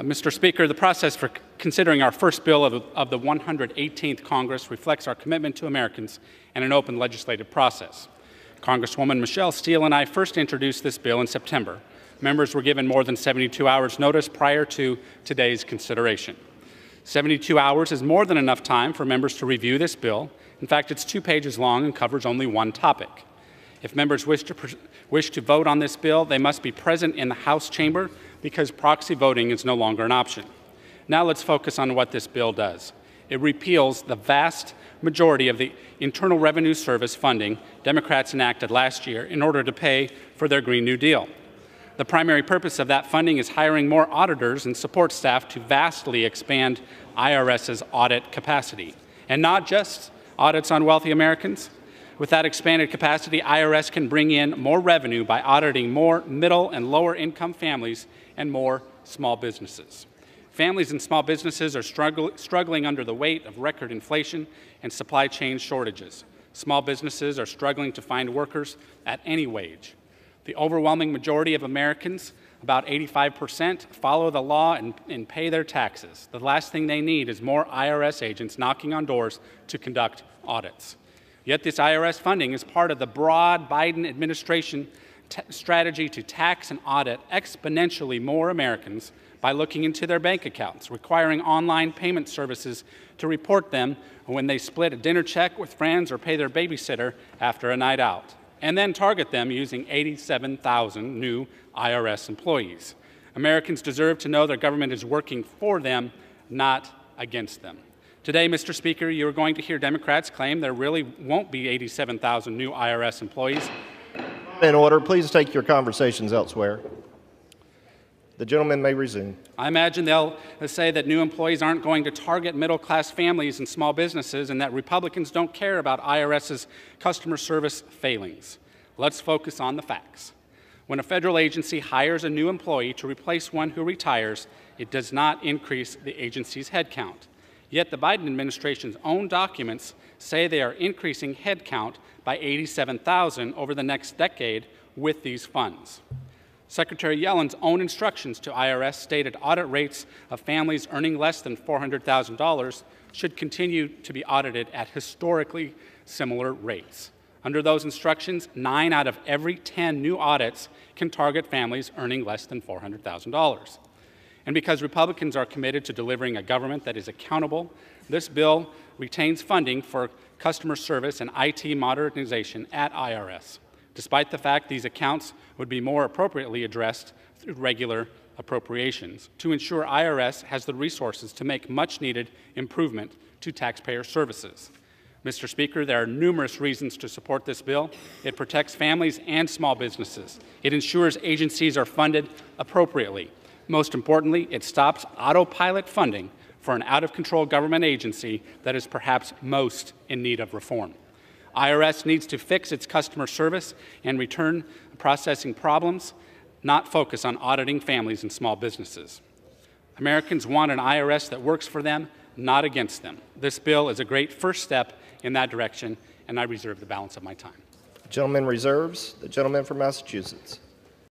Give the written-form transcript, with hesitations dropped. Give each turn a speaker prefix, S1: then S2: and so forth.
S1: Mr. Speaker, the process for considering our first bill of the 118th Congress reflects our commitment to Americans and an open legislative process. Congresswoman Michelle Steele and I first introduced this bill in September. Members were given more than 72 hours notice prior to today's consideration. 72 hours is more than enough time for members to review this bill. In fact, it's 2 pages long and covers only one topic. If members wish to vote on this bill, they must be present in the House chamber because proxy voting is no longer an option. Now let's focus on what this bill does. It repeals the vast majority of the Internal Revenue Service funding Democrats enacted last year in order to pay for their Green New Deal. The primary purpose of that funding is hiring more auditors and support staff to vastly expand IRS's audit capacity, and not just audits on wealthy Americans. With that expanded capacity, IRS can bring in more revenue by auditing more middle and lower income families and more small businesses. Families and small businesses are struggling under the weight of record inflation and supply chain shortages. Small businesses are struggling to find workers at any wage. The overwhelming majority of Americans, about 85%, follow the law and pay their taxes. The last thing they need is more IRS agents knocking on doors to conduct audits. Yet this IRS funding is part of the broad Biden administration strategy to tax and audit exponentially more Americans by looking into their bank accounts, requiring online payment services to report them when they split a dinner check with friends or pay their babysitter after a night out, and then target them using 87,000 new IRS employees. Americans deserve to know their government is working for them, not against them. Today, Mr. Speaker, you are going to hear Democrats claim there really won't be 87,000 new IRS employees.
S2: In order, please take your conversations elsewhere. The gentleman may resume.
S1: I imagine they'll say that new employees aren't going to target middle-class families and small businesses and that Republicans don't care about IRS's customer service failings. Let's focus on the facts. When a federal agency hires a new employee to replace one who retires, it does not increase the agency's headcount. Yet the Biden administration's own documents say they are increasing headcount by 87,000 over the next decade with these funds. Secretary Yellen's own instructions to IRS stated audit rates of families earning less than $400,000 should continue to be audited at historically similar rates. Under those instructions, 9 out of every 10 new audits can target families earning less than $400,000. And because Republicans are committed to delivering a government that is accountable, this bill retains funding for customer service and IT modernization at IRS, despite the fact these accounts would be more appropriately addressed through regular appropriations to ensure IRS has the resources to make much-needed improvement to taxpayer services. Mr. Speaker, there are numerous reasons to support this bill. It protects families and small businesses. It ensures agencies are funded appropriately. Most importantly, it stops autopilot funding for an out-of-control government agency that is perhaps most in need of reform. IRS needs to fix its customer service and return processing problems, not focus on auditing families and small businesses. Americans want an IRS that works for them, not against them. This bill is a great first step in that direction, and I reserve the balance of my time.
S2: The gentleman reserves. The gentleman from Massachusetts.